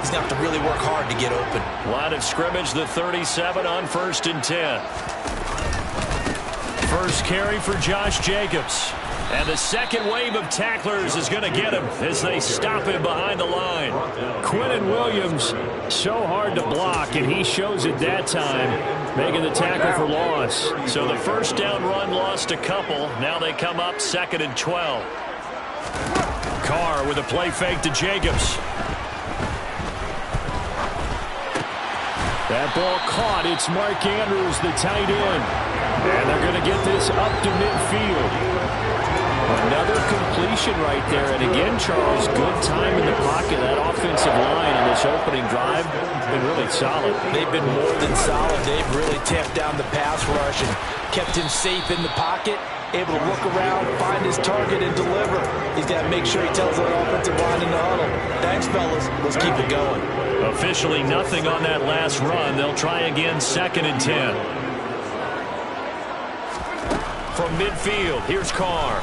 He's going to have to really work hard to get open. Line of scrimmage, the 37 on 1st and 10. First carry for Josh Jacobs. And the second wave of tacklers is going to get him as they stop him behind the line. Quinnen Williams, so hard to block, and he shows it that time, making the tackle for loss. So the first down run lost a couple. Now they come up 2nd and 12. Carr with a play fake to Jacobs. That ball caught. It's Mark Andrews, the tight end. And they're going to get this up to midfield. Another completion right there. And again, Charles, good time in the pocket. That offensive line in this opening drive been really solid. They've been more than solid. They've really tamped down the pass rush and kept him safe in the pocket, able to look around, find his target, and deliver. He's got to make sure he tells that offensive line in the huddle, thanks, fellas. Let's keep it going. Officially nothing on that last run. They'll try again 2nd and 10. From midfield, here's Carr.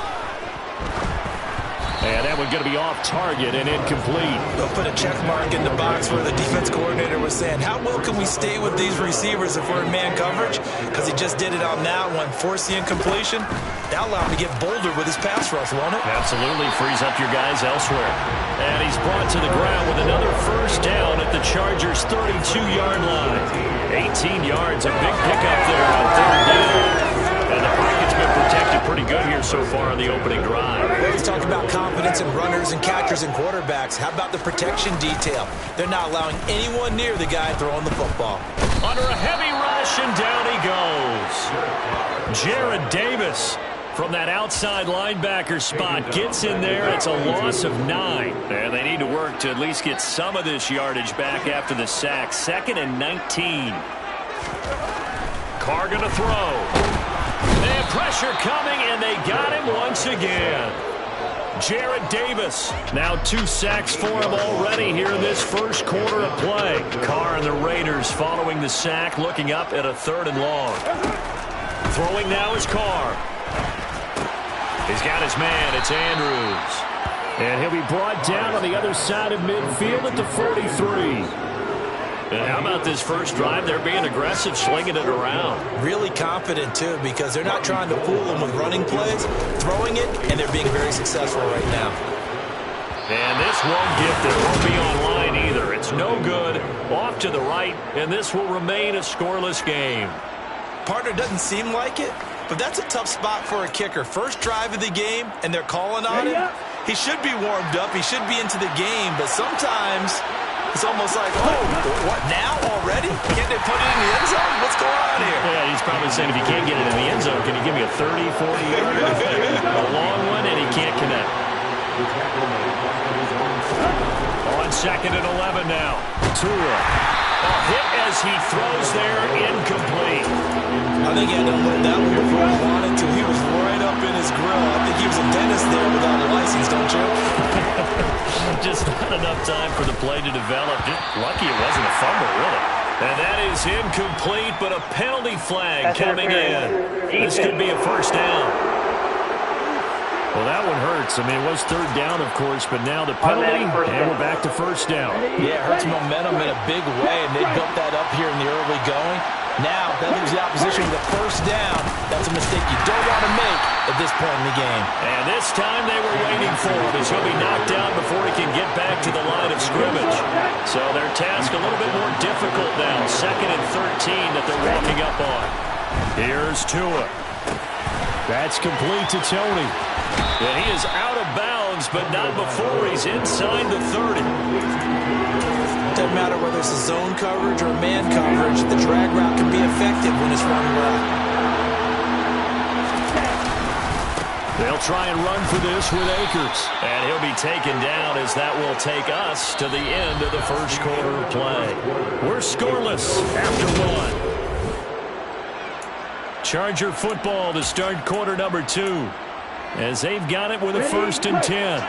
And that one's going to be off target and incomplete. They'll put a check mark in the box where the defense coordinator was saying, how well can we stay with these receivers if we're in man coverage? Because he just did it on that one, force the incompletion. That'll allow him to get bolder with his pass rush, won't it? Absolutely, frees up your guys elsewhere. And he's brought to the ground with another first down at the Chargers' 32-yard line. 18 yards, a big pickup there on 3rd down. And the pocket's been protected pretty good here so far in the opening drive. We always talk about confidence in runners and catchers and quarterbacks. How about the protection detail? They're not allowing anyone near the guy throwing the football. Under a heavy rush, and down he goes. Jared Davis from that outside linebacker spot gets in there. It's a loss of 9. And they need to work to at least get some of this yardage back after the sack. 2nd and 19. Carr going to throw. They have pressure coming, and they got him once again. Jared Davis. Now 2 sacks for him already here in this first quarter of play. Carr and the Raiders following the sack, looking up at a 3rd and long. Throwing now is Carr. He's got his man. It's Andrews. And he'll be brought down on the other side of midfield at the 43. And how about this first drive? They're being aggressive, slinging it around. Really confident, too, because they're not trying to fool them with running plays, throwing it, and they're being very successful right now. And this won't get them. Won't be online either. It's no good. Off to the right, and this will remain a scoreless game. Partner, doesn't seem like it, but that's a tough spot for a kicker. First drive of the game, and they're calling on him. He should be warmed up. He should be into the game, but sometimes it's almost like, oh, what, now already? Can't they put it in the end zone? What's going on here? Yeah, he's probably saying if you can't get it in the end zone, can you give me a 30, 40-yarder? A long one, and he can't connect. On 2nd and 11 now. Tua. A hit as he throws there, incomplete. I think he had to load that one before he wanted to. He was right up in his grill. I think he was a dentist there without a license, don't you? Just not enough time for the play to develop. Just lucky it wasn't a fumble, really. And that is incomplete, but a penalty flag coming in. This could be a first down. Well, that one hurts. I mean, it was 3rd down, of course, but now the penalty, and we're back to first down. Yeah, it hurts momentum in a big way, and they built that up here in the early going. Now, that leaves the opposition with a first down. That's a mistake you don't want to make at this point in the game. And this time they were waiting for him as he'll be knocked down before he can get back to the line of scrimmage. So their task a little bit more difficult now. 2nd and 13 that they're walking up on. Here's Tua. That's complete to Tony. And he is out of bounds, but not before he's inside the 30. Doesn't matter whether it's a zone coverage or man coverage, the drag route can be effective when it's run well. They'll try and run for this with Akers. And he'll be taken down as that will take us to the end of the first quarter of play. We're scoreless after 1. Charger football to start quarter number 2. As they've got it with a 1st and 10.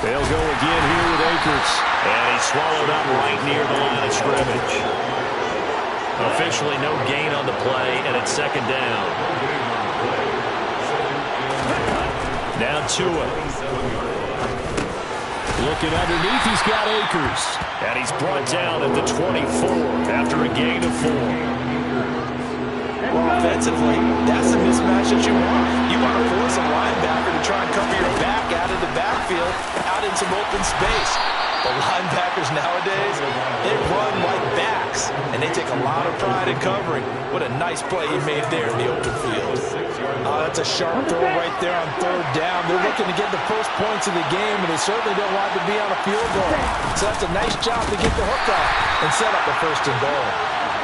They'll go again here with Akers. And he's swallowed up right near the line of scrimmage. Officially no gain on the play, and it's 2nd down. Now Tua. Looking underneath, he's got Akers. And he's brought down at the 24 after a gain of 4. Well, offensively, that's the mismatch that you want. You want to force a linebacker to try and cover your back out of the backfield, out in some open space. The linebackers nowadays, they run like backs, and they take a lot of pride in covering. What a nice play he made there in the open field. That's a sharp throw right there on 3rd down. They're looking to get the first points of the game, and they certainly don't want to be on a field goal. So that's a nice job to get the hook up and set up the 1st and goal.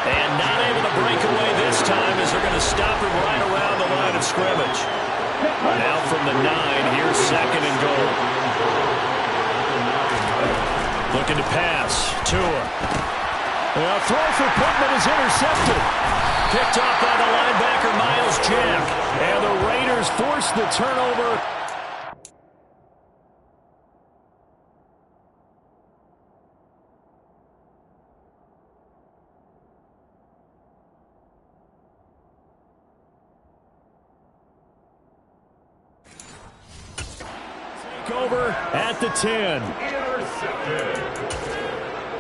And not able to break away this time as they're going to stop him right around the line of scrimmage. Now from the 9, here's 2nd and goal. Looking to pass. Tua. A throw for Pittman is intercepted. Picked off by the linebacker, Miles Jack. And the Raiders force the turnover. Take over at the 10.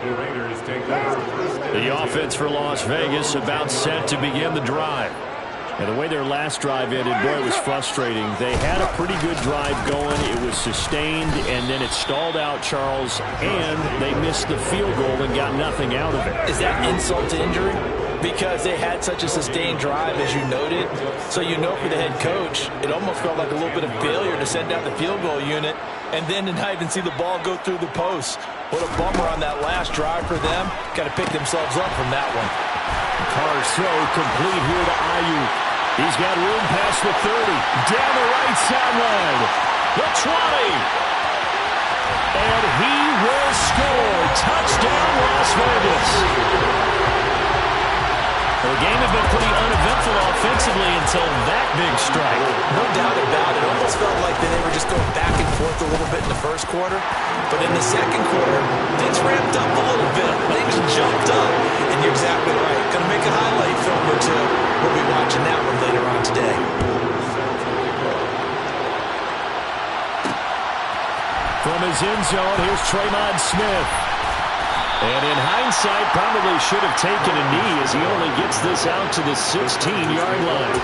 The Raiders take over. The offense for Las Vegas about set to begin the drive. And the way their last drive ended, boy, it was frustrating. They had a pretty good drive going. It was sustained, and then it stalled out, Charles, and they missed the field goal and got nothing out of it. Is that insult to injury? Because they had such a sustained drive, as you noted. So you know for the head coach, it almost felt like a little bit of failure to send out the field goal unit and then to not even see the ball go through the post. What a bummer on that last drive for them. Got to pick themselves up from that one. Carr's throw complete here to Ayuk. He's got room past the 30. Down the right sideline. The 20. And he will score. Touchdown, Las Vegas. The game had been pretty uneventful offensively until that big strike. No doubt about it. It almost felt like they were just going back and forth a little bit in the first quarter. But in the second quarter, things ramped up a little bit. Things jumped up. And you're exactly right. Going to make a highlight film or two. We'll be watching that one later on today. From his end zone, here's Traymon Smith. And in hindsight, probably should have taken a knee as he only gets this out to the 16-yard line.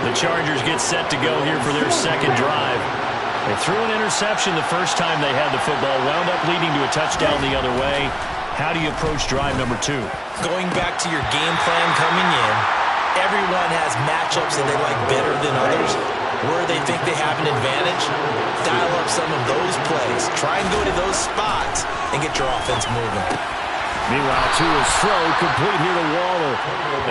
The Chargers get set to go here for their second drive. They threw an interception the first time they had the football, wound up leading to a touchdown the other way. How do you approach drive number 2? Going back to your game plan coming in, everyone has matchups that they like better than others. Where they think they have an advantage, dial up some of those plays. Try and go to those spots and get your offense moving. Meanwhile, Tua's throw complete here to Waller.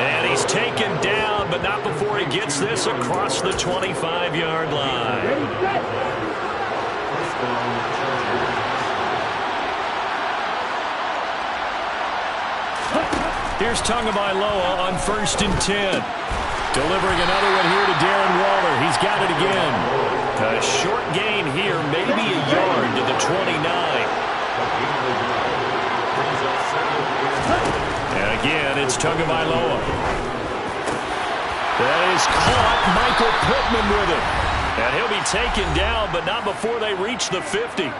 And he's taken down, but not before he gets this across the 25-yard line. Here's Tagovailoa on 1st and 10. Delivering another one here to Darren Waller. He's got it again. A short gain here, maybe a yard to the 29. And again, it's Tagovailoa. That is caught. Michael Pittman with it. And he'll be taken down, but not before they reach the 50.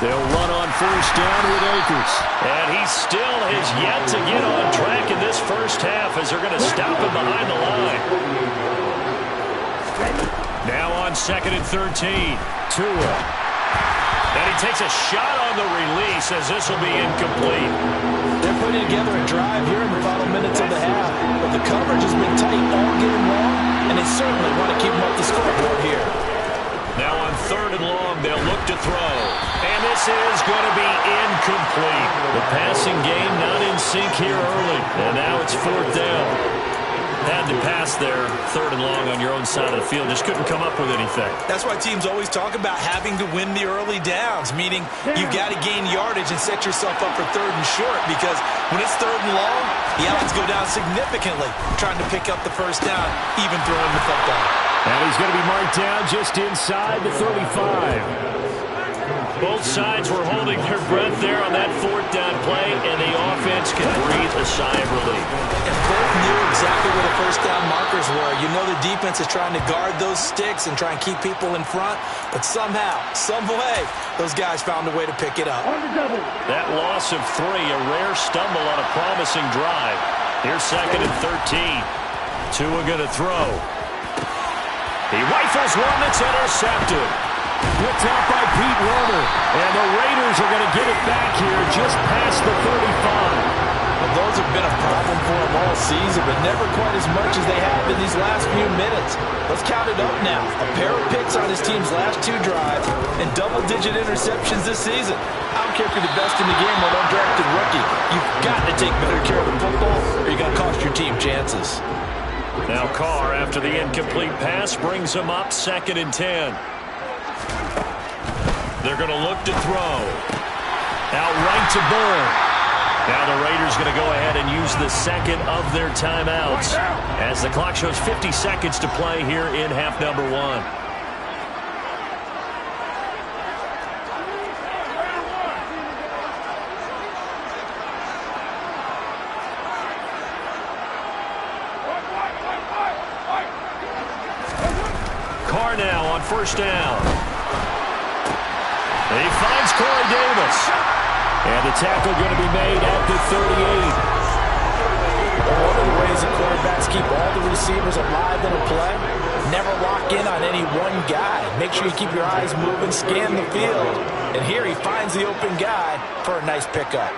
They'll run on 1st down with Akers. And he still has yet to get on track in this first half as they're going to stop him behind the line. Now on 2nd and 13. Tua. And he takes a shot on the release as this will be incomplete. They're putting together a drive here in the final minutes of the half. But the coverage has been tight all game long, and they certainly want to keep them up the scoreboard here. Now on 3rd and long, they'll look to throw. And this is going to be incomplete. The passing game not in sync here early. And now it's 4th down. Had to pass there, 3rd and long on your own side of the field. Just couldn't come up with anything. That's why teams always talk about having to win the early downs, meaning you've got to gain yardage and set yourself up for 3rd and short, because when it's 3rd and long, the odds go down significantly trying to pick up the first down, even throwing the football. And he's going to be marked down just inside the 35. Both sides were holding their breath there on that fourth down play, and the offense can breathe a sigh of relief. And both knew exactly where the first down markers were. You know the defense is trying to guard those sticks and try and keep people in front, but somehow, some way, those guys found a way to pick it up. That loss of 3, a rare stumble on a promising drive. Here's 2nd and 13. Tua going to throw. He rifles one that's intercepted. Picked out by Pete Werner. And the Raiders are going to get it back here just past the 35. Well, those have been a problem for them all season, but never quite as much as they have in these last few minutes. Let's count it up now. A pair of picks on his team's last 2 drives and double-digit interceptions this season. I don't care if you're the best in the game or an undrafted rookie. You've got to take better care of the football or you're going to cost your team chances. Now Carr, after the incomplete pass, brings him up 2nd and 10. They're going to look to throw. Out right to Burr. Now the Raiders going to go ahead and use the second of their timeouts as the clock shows 50 seconds to play here in half number 1. Carr now on first down. He finds Corey Davis. And the tackle going to be made at the 38. One of the ways that quarterbacks keep all the receivers alive in a play, never lock in on any one guy. Make sure you keep your eyes moving, scan the field. And here he finds the open guy for a nice pickup.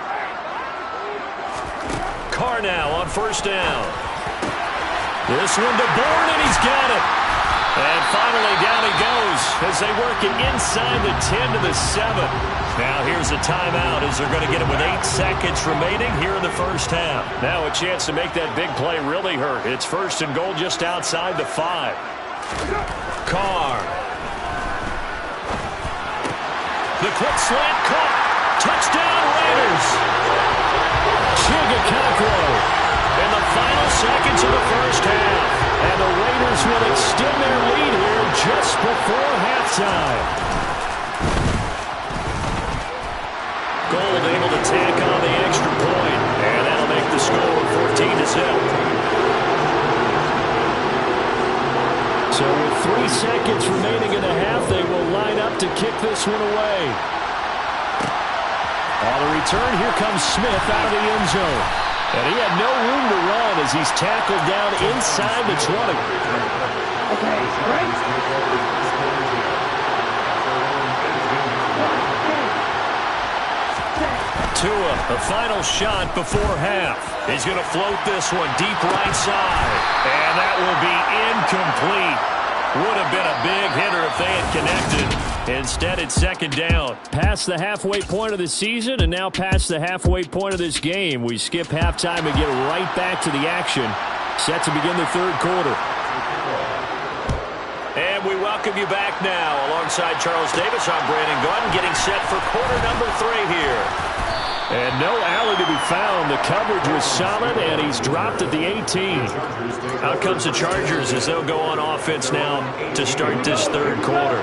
Carr now on first down. This one to Bourne, and he's got it. And finally down he goes as they work it inside the 10 to the 7. Now here's a timeout as they're going to get it with 8 seconds remaining here in the first half. Now a chance to make that big play really hurt. It's 1st and goal just outside the 5. Carr. The quick slant caught. Touchdown Raiders. Chigakaklo. In the final seconds of the first half. And the Raiders will extend their lead here just before halftime. Gold able to tack on the extra point. And that'll make the score 14-0. So with 3 seconds remaining in the half, they will line up to kick this one away. On the return, here comes Smith out of the end zone. And he had no room to run as he's tackled down inside the 20. Okay, right. Tua, the final shot before half. He's going to float this one deep right side. And that will be incomplete. Would have been a big hitter if they had connected. Instead, it's 2nd down. Past the halfway point of the season and now past the halfway point of this game. We skip halftime and get right back to the action. Set to begin the 3rd quarter. And we welcome you back now. Alongside Charles Davis, I'm Brandon Gunn, getting set for quarter number 3 here. And no alley to be found. The coverage was solid, and he's dropped at the 18. Out comes the Chargers as they'll go on offense now to start this 3rd quarter.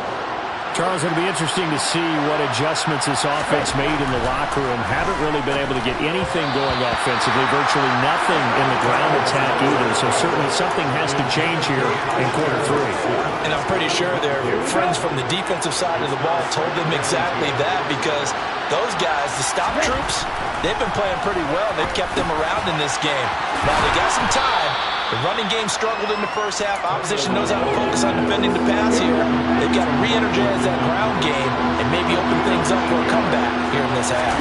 Charles, it'll be interesting to see what adjustments this offense made in the locker room. Haven't really been able to get anything going offensively, virtually nothing in the ground attack either. So certainly something has to change here in quarter 3. And I'm pretty sure their friends from the defensive side of the ball told them exactly that, because those guys, the stop troops, they've been playing pretty well. They've kept them around in this game. Now they got some time. The running game struggled in the first half. Opposition knows how to focus on defending the pass here. They've got to re-energize that ground game and maybe open things up for a comeback here in this half.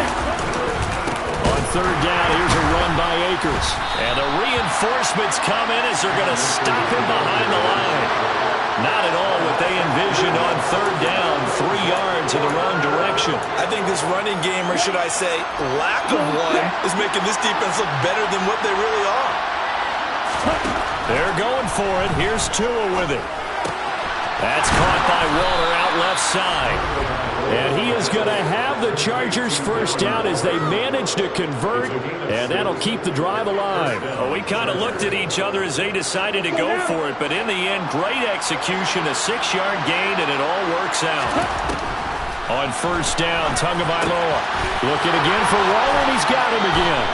On 3rd down, here's a run by Akers. And the reinforcements come in as they're going to stop him behind the line. Not at all what they envisioned on 3rd down, 3 yards in the wrong direction. I think this running game, or should I say lack of one, is making this defense look better than what they really are. They're going for it. Here's Tua with it. That's caught by Walter out left side. And he is going to have the Chargers first down as they manage to convert, and that'll keep the drive alive. Well, we kind of looked at each other as they decided to go for it, but in the end, great execution, a 6-yard gain, and it all works out. On first down, Tagovailoa looking again for Waller, and he's got him again.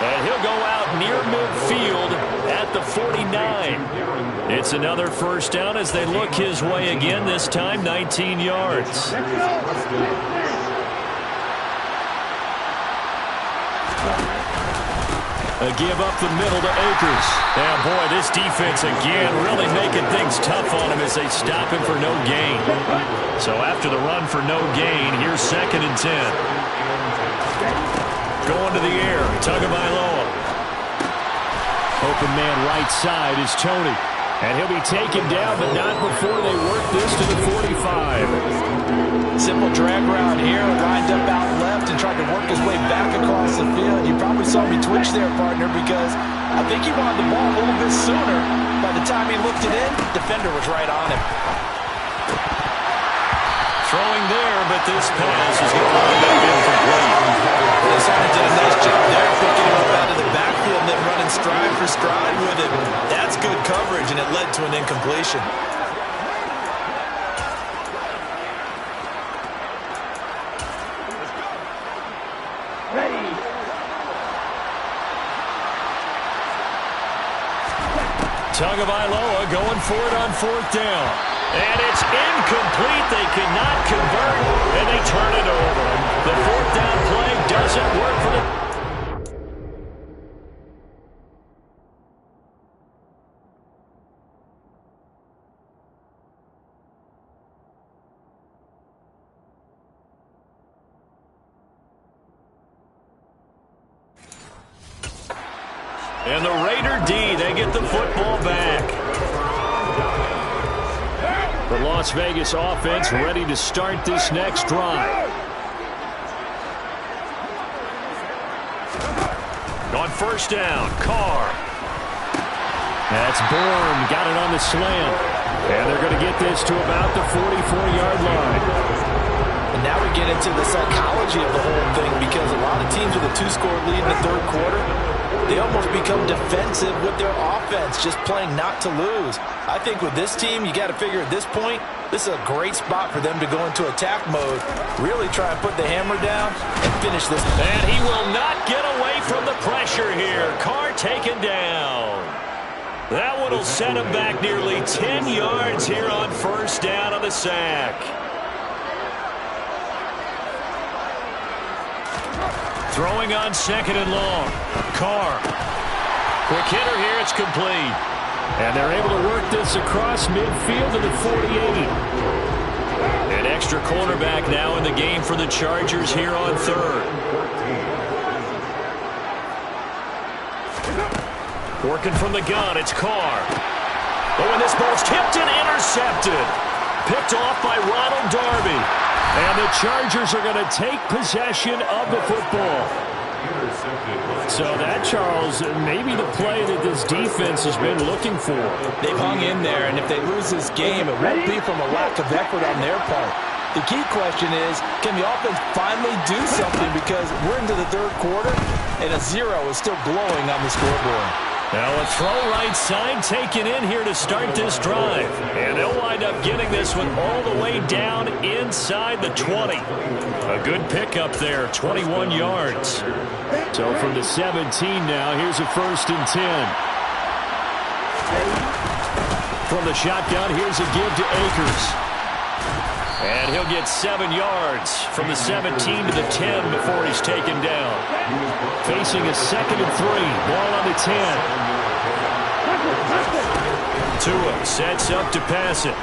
And he'll go out near midfield at the 49. It's another first down as they look his way again, this time 19 yards. A give up the middle to Akers. Yeah, boy, this defense again really making things tough on him as they stop him for no gain. So after the run for no gain, here's 2nd and 10. Going to the air, Tagovailoa. Open man right side is Tony. And he'll be taken down, but not before they work this to the 45. Simple drag route here, lined up out left and tried to work his way back across the field. You probably saw me twitch there, partner, because I think he wanted the ball a little bit sooner. By the time he looked it in, defender was right on him. Throwing there, but this pass is going to wind up incomplete. This one did a nice job there, picking him up out of the backfield and then running stride for stride with him. That's good coverage, and it led to an incompletion. Tagovailoa going for it on 4th down. And it's incomplete. They cannot convert, and they turn it over. The 4th down play doesn't work for the... And the Raider D, they get the football back. The Las Vegas offense ready to start this next drive. On first down, Carr. That's Bourne, got it on the slant. And they're going to get this to about the 44-yard line. And now we get into the psychology of the whole thing, because a lot of teams with a 2-score lead in the 3rd quarter, they almost become defensive with their offense, just playing not to lose. I think with this team, you got to figure at this point, this is a great spot for them to go into attack mode, really try and put the hammer down and finish this. And he will not get away from the pressure here. Carr taken down. That one will set him back nearly 10 yards here on first down on the sack. Throwing on 2nd and long. Carr. Quick hitter here. It's complete. And they're able to work this across midfield to the 48. An extra cornerback now in the game for the Chargers here on 3rd. Working from the gun. It's Carr. Oh, and this ball's tipped and intercepted. Picked off by Ronald Darby. And the Chargers are going to take possession of the football. So that, Charles, maybe the play that this defense has been looking for. They've hung in there, and if they lose this game, it won't be from a lack of effort on their part. The key question is, can the offense finally do something, because we're into the 3rd quarter, and a 0 is still glowing on the scoreboard. Now a throw right side taken in here to start this drive. And they'll wind up getting this one all the way down inside the 20. A good pickup there, 21 yards. So from the 17 now, here's a 1st and 10. From the shotgun, here's a give to Akers. And he'll get 7 yards from the 17 to the 10 before he's taken down. Facing a 2nd and 3. Ball on the 10. Tua sets up to pass it.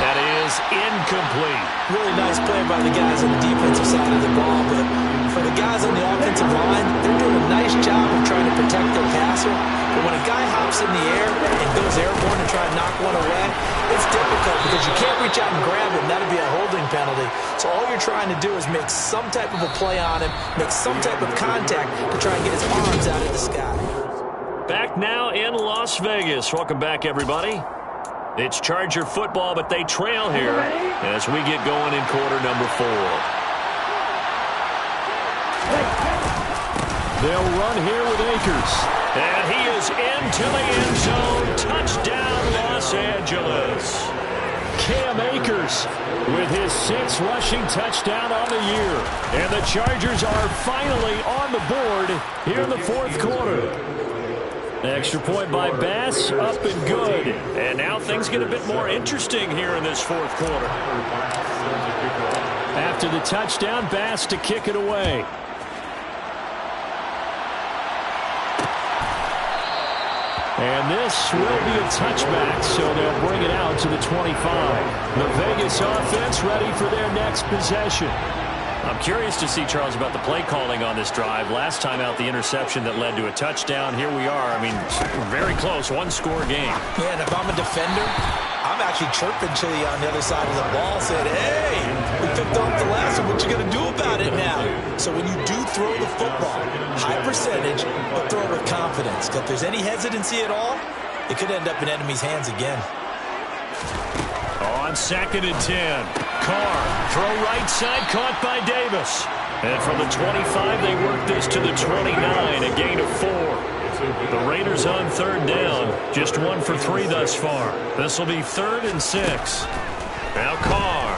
That is incomplete. Really nice play by the guys on the defensive side of the ball, but for the guys on the offensive line, they're doing a nice job of trying to protect their passer. But when a guy hops in the air and goes airborne to try and knock one away, it's difficult because you can't reach out and grab him. That'd be a holding penalty. So all you're trying to do is make some type of a play on him, make some type of contact to try and get his arms out of the sky. Back now in Las Vegas. Welcome back, everybody. It's Charger football, but they trail here as we get going in quarter number 4. They'll run here with Akers. And he is into the end zone. Touchdown, Los Angeles. Cam Akers with his 6th rushing touchdown on the year. And the Chargers are finally on the board here in the 4th quarter. Extra point by Bass, up and good. And now things get a bit more interesting here in this 4th quarter. After the touchdown, Bass to kick it away. And this will be a touchback, so they'll bring it out to the 25. The Vegas offense ready for their next possession. I'm curious to see, Charles, about the play calling on this drive. Last time out, the interception that led to a touchdown. Here we are. I mean, very close, one-score game. Yeah, and if I'm a defender, I'm actually chirping to you on the other side of the ball, saying, hey, we picked off the last one. What you going to do about it now? So when you do throw the football, high percentage, but throw it with confidence. If there's any hesitancy at all, it could end up in enemy's hands again. On 2nd and 10, Carr, throw right side, caught by Davis. And from the 25, they work this to the 29, a gain of 4. The Raiders on 3rd down, just 1 for 3 thus far. This will be 3rd and 6. Now Carr.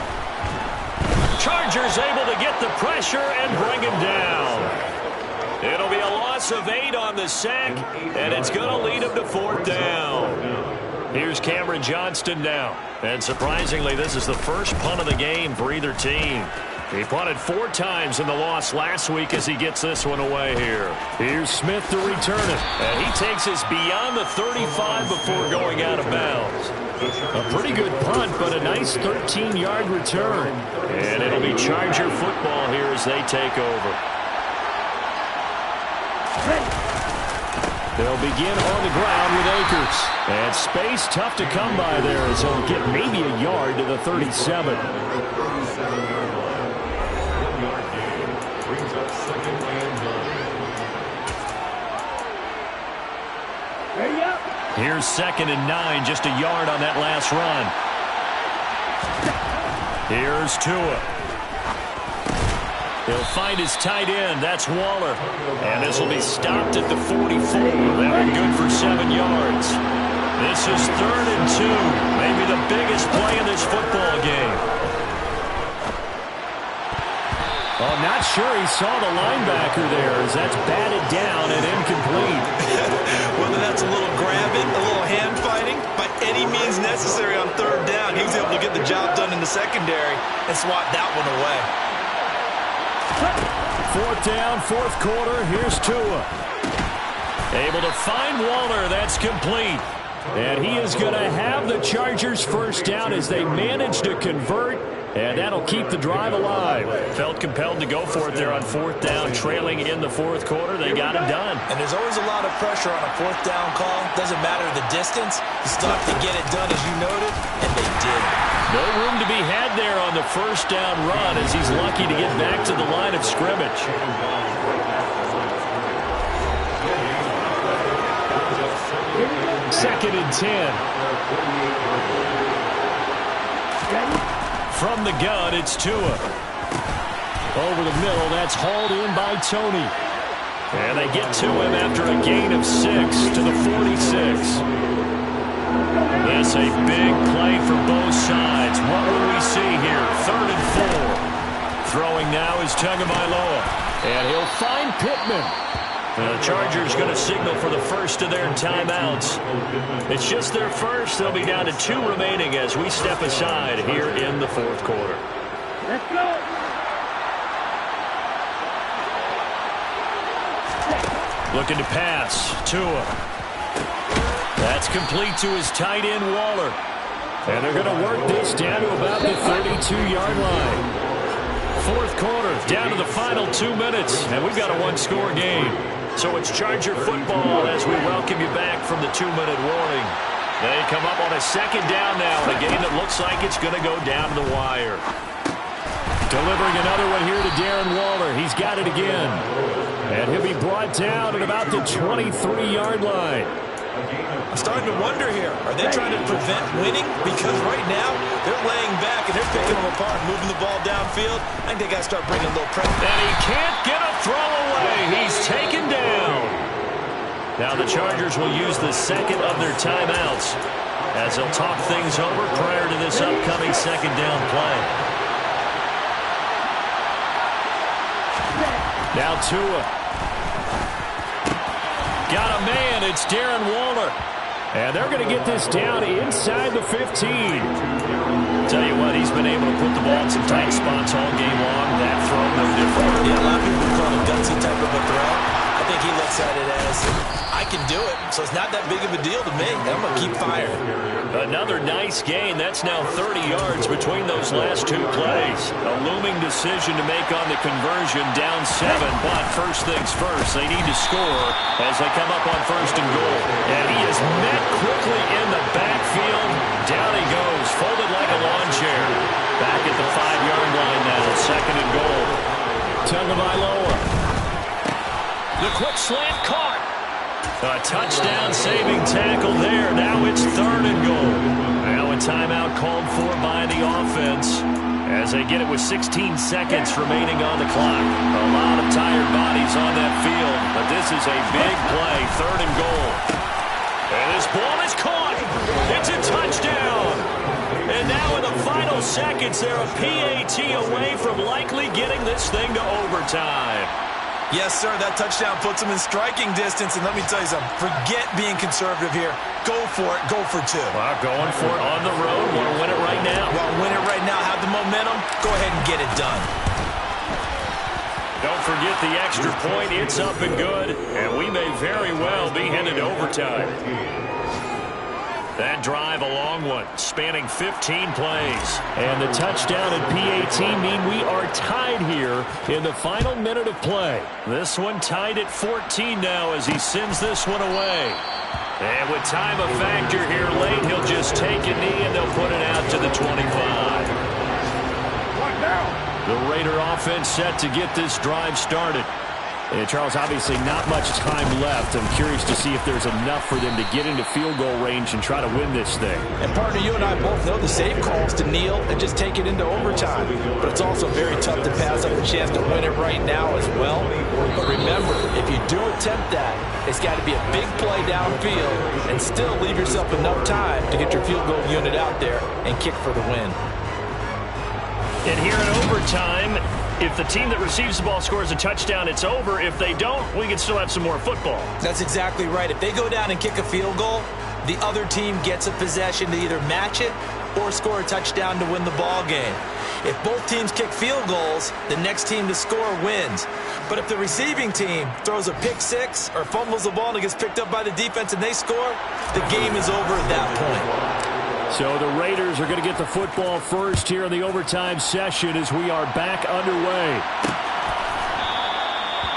Chargers able to get the pressure and bring him down. It'll be a loss of 8 on the sack, and it's going to lead him to 4th down. Here's Cameron Johnston now. And surprisingly, this is the first punt of the game for either team. He punted 4 times in the loss last week as he gets this one away here. Here's Smith to return it. And he takes us beyond the 35 before going out of bounds. A pretty good punt, but a nice 13-yard return. And it'll be Charger football here as they take over. They'll begin on the ground with Akers. And space tough to come by there as he'll get maybe a yard to the 37. Here's 2nd and 9, just a yard on that last run. Here's Tua. He'll find his tight end. That's Waller. And this will be stopped at the 44. That'll be good for 7 yards. This is 3rd and 2. Maybe the biggest play in this football game. Oh, I'm not sure he saw the linebacker there as that's batted down and incomplete. Whether that's a little grabbing, a little hand fighting, by any means necessary on 3rd down, he was able to get the job done in the secondary and swat that one away. 4th down, 4th quarter. Here's Tua. Able to find Waller. That's complete. And he is going to have the Chargers first down as they manage to convert. And that'll keep the drive alive. Felt compelled to go for it there on 4th down, trailing in the 4th quarter. They got it done. And there's always a lot of pressure on a 4th down call. Doesn't matter the distance. You still have to get it done, as you noted, and they did. No room to be had there on the 1st down run as he's lucky to get back to the line of scrimmage. 2nd and 10. From the gun, it's Tua. Over the middle, that's hauled in by Tony. And they get to him after a gain of 6 to the 46. That's a big play for both sides. What will we see here? 3rd and 4. Throwing now is Tagovailoa. And he'll find Pittman. The Chargers going to signal for the first of their timeouts. It's just their first. They'll be down to 2 remaining as we step aside here in the 4th quarter. Let's go. Looking to pass. Tua. That's complete to his tight end, Waller. And they're going to work this down to about the 32-yard line. 4th quarter, down to the final 2 minutes, and we've got a 1-score game. So it's Charger football as we welcome you back from the 2-minute warning. They come up on a 2nd down now in a game that looks like it's going to go down to the wire. Delivering another one here to Darren Waller. He's got it again. And he'll be brought down at about the 23-yard line. I'm starting to wonder here. Are they trying to prevent winning? Because right now, they're laying back and they're picking them apart, moving the ball downfield. I think they got to start bringing a little pressure. And he can't get a throw away. He's taken down. Now the Chargers will use the second of their timeouts as they'll talk things over prior to this upcoming second down play. Now Tua. Got a man. It's Darren Waller. And they're going to get this down inside the 15. Tell you what, he's been able to put the ball in some tight spots all game long. That throw, no different. Yeah, a lot of people call it a gutsy type of a throw. I think he looks at it as, I can do it, so it's not that big of a deal to me. I'm going to keep firing. Another nice gain. That's now 30 yards between those last two plays. A looming decision to make on the conversion, down 7. But first things first, they need to score as they come up on first and goal. And he is met quickly in the backfield. Down he goes, folded like a lawn chair. Back at the 5-yard line now, second and goal. Tagovailoa. The quick slant caught. A touchdown-saving tackle there. Now it's third and goal. Now a timeout called for by the offense as they get it with 16 seconds remaining on the clock. A lot of tired bodies on that field, but this is a big play. Third and goal. And this ball is caught. It's a touchdown. And now in the final seconds, they're a PAT away from likely getting this thing to overtime. Yes, sir, that touchdown puts them in striking distance. And let me tell you something, forget being conservative here. Go for it, go for 2. Well, going for it on the road. Want to win it right now. Want to win it right now, have the momentum, go ahead and get it done. Don't forget the extra point. It's up and good. And we may very well be headed to overtime. That drive, a long one, spanning 15 plays. And the touchdown and PAT mean we are tied here in the final minute of play. This one tied at 14 now as he sends this one away. And with time a factor here late, he'll just take a knee and they'll put it out to the 25. The Raider offense set to get this drive started. And Charles, obviously not much time left. I'm curious to see if there's enough for them to get into field goal range and try to win this thing. And partner, you and I both know the safe calls to kneel and just take it into overtime. But it's also very tough to pass up a chance to win it right now as well. But remember, if you do attempt that, it's got to be a big play downfield and still leave yourself enough time to get your field goal unit out there and kick for the win. And here in overtime, if the team that receives the ball scores a touchdown, it's over. If they don't, we can still have some more football. That's exactly right. If they go down and kick a field goal, the other team gets a possession to either match it or score a touchdown to win the ball game. If both teams kick field goals, the next team to score wins. But if the receiving team throws a pick six or fumbles the ball and it gets picked up by the defense and they score, the game is over at that point. So the Raiders are going to get the football first here in the overtime session as we are back underway.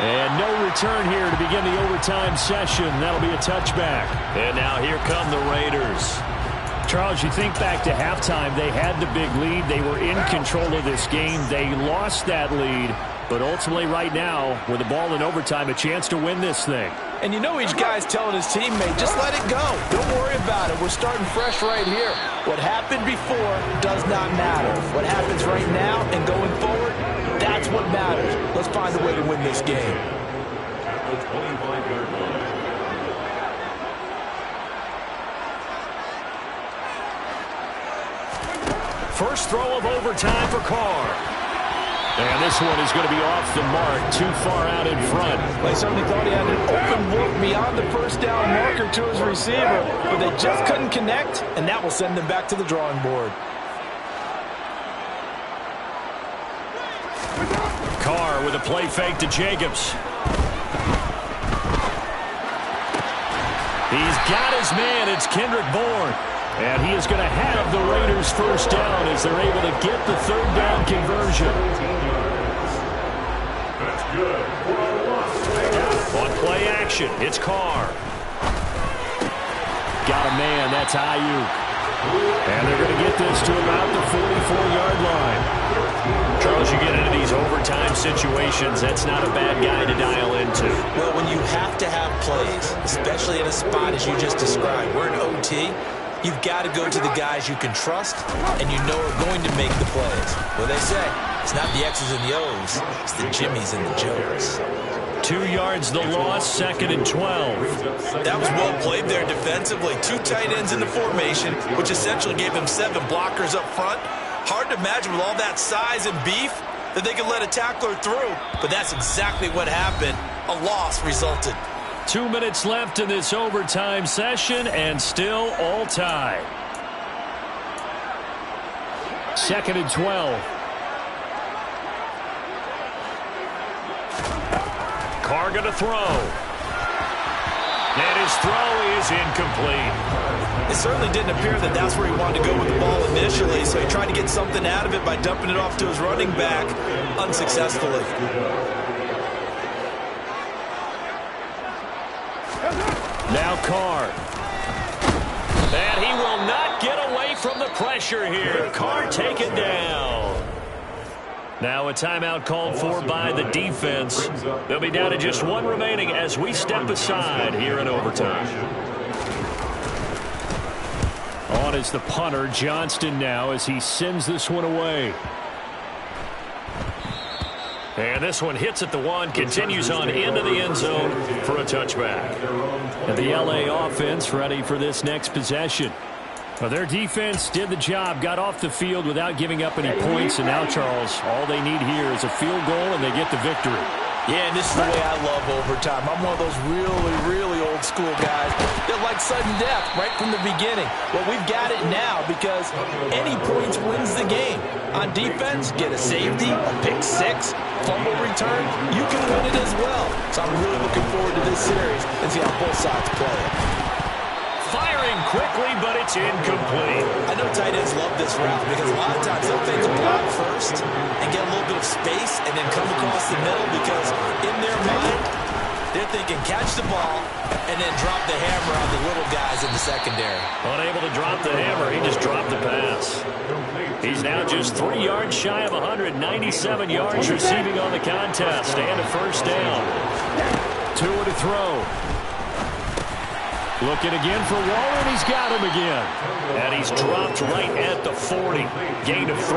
And no return here to begin the overtime session. That'll be a touchback. And now here come the Raiders. Charles, you think back to halftime, they had the big lead. They were in control of this game. They lost that lead. But ultimately right now, with the ball in overtime, a chance to win this thing. And you know each guy's telling his teammate, just let it go. Don't worry about it. We're starting fresh right here. What happened before does not matter. What happens right now and going forward, that's what matters. Let's find a way to win this game. First throw of overtime for Carr. And this one is going to be off the mark, too far out in front. They certainly thought he had an open look beyond the first down marker to his receiver, but they just couldn't connect, and that will send them back to the drawing board. Carr with a play fake to Jacobs. He's got his man. It's Kendrick Bourne. And he is going to have the Raiders first down as they're able to get the third down conversion. That's good. On play action, it's Carr. Got a man, that's Ayuk. And they're going to get this to about the 44-yard line. Charles, you get into these overtime situations, that's not a bad guy to dial into. Well, when you have to have plays, especially in a spot as you just described, we're in OT, you've got to go to the guys you can trust and you know are going to make the plays. Well, they say, it's not the X's and the O's, it's the Jimmies and the Joes. 2 yards the loss, 2nd and 12. That was well played there defensively. 2 tight ends in the formation, which essentially gave them 7 blockers up front. Hard to imagine with all that size and beef that they could let a tackler through, but that's exactly what happened. A loss resulted. 2 minutes left in this overtime session, and still all tied. 2nd and 12. Carr going to throw. And his throw is incomplete. It certainly didn't appear that that's where he wanted to go with the ball initially, so he tried to get something out of it by dumping it off to his running back unsuccessfully. Now Carr. And he will not get away from the pressure here. Carr taken down. Now a timeout called for by the defense. They'll be down to just 1 remaining as we step aside here in overtime. On is the punter, Johnston, now as he sends this one away. And this one hits at the 1, continues on into the end zone for a touchback. And the LA offense ready for this next possession. Well, their defense did the job, got off the field without giving up any points, and now, Charles, all they need here is a field goal, and they get the victory. Yeah, and this is the way I love overtime. I'm one of those really, really old school guys that like sudden death right from the beginning. Well, we've got it now because any points wins the game. On defense, get a safety, a pick 6, fumble return, you can win it as well. So I'm really looking forward to this series and see how both sides play it. Firing quickly, but it's incomplete. I know tight ends love this route because a lot of times they'll fake the block first and get a little bit of space and then come across the middle because in their mind, they're thinking catch the ball and then drop the hammer on the little guys in the secondary. Unable to drop the hammer, he just dropped the pass. He's now just 3 yards shy of 197 yards receiving on the contest and a first down. 2 to throw. Looking again for Waller, and he's got him again. And he's dropped right at the 40. Gain of 3.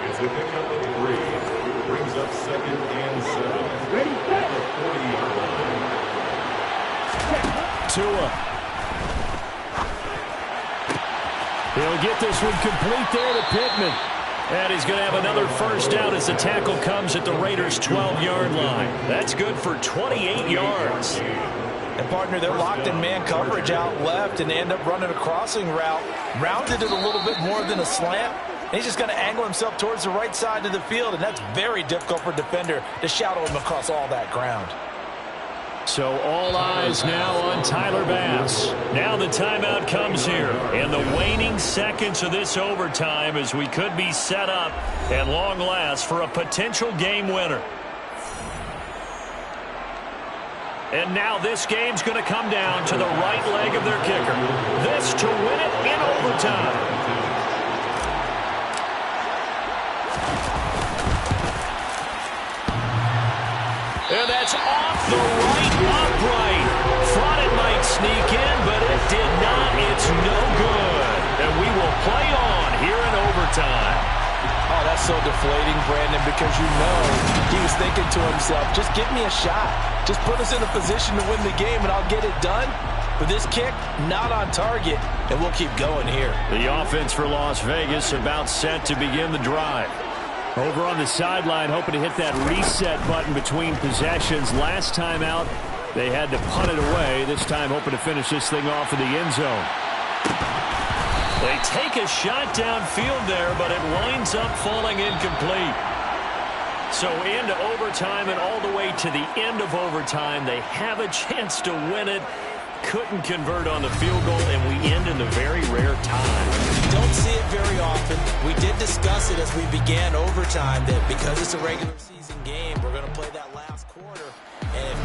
It's a pickup of 3. Brings up 2nd and 7. Ready, set. 40-yard line. Tua. He'll get this one complete there to Pittman. And he's going to have another first down as the tackle comes at the Raiders' 12-yard line. That's good for 28 yards. And, partner, they're locked in man coverage out left, and they end up running a crossing route. Rounded it a little bit more than a slant. And he's just going to angle himself towards the right side of the field, and that's very difficult for a defender to shadow him across all that ground. So all eyes now on Tyler Bass. Now the timeout comes here in the waning seconds of this overtime as we could be set up at long last for a potential game winner. And now this game's going to come down to the right leg of their kicker. This to win it in overtime. And that's off the right upright. Thought it might sneak in, but it did not. It's no good. And we will play on here in overtime. Oh, that's so deflating, Brandon, because you know he was thinking to himself, just give me a shot. Just put us in a position to win the game, and I'll get it done. But this kick, not on target, and we'll keep going here. The offense for Las Vegas about set to begin the drive. Over on the sideline, hoping to hit that reset button between possessions. Last time out, they had to punt it away. This time, hoping to finish this thing off in the end zone. They take a shot downfield there, but it winds up falling incomplete. So into overtime and all the way to the end of overtime, they have a chance to win it. Couldn't convert on the field goal, and we end in a very rare tie. You don't see it very often. We did discuss it as we began overtime that because it's a regular season game, we're going to play that last quarter. And if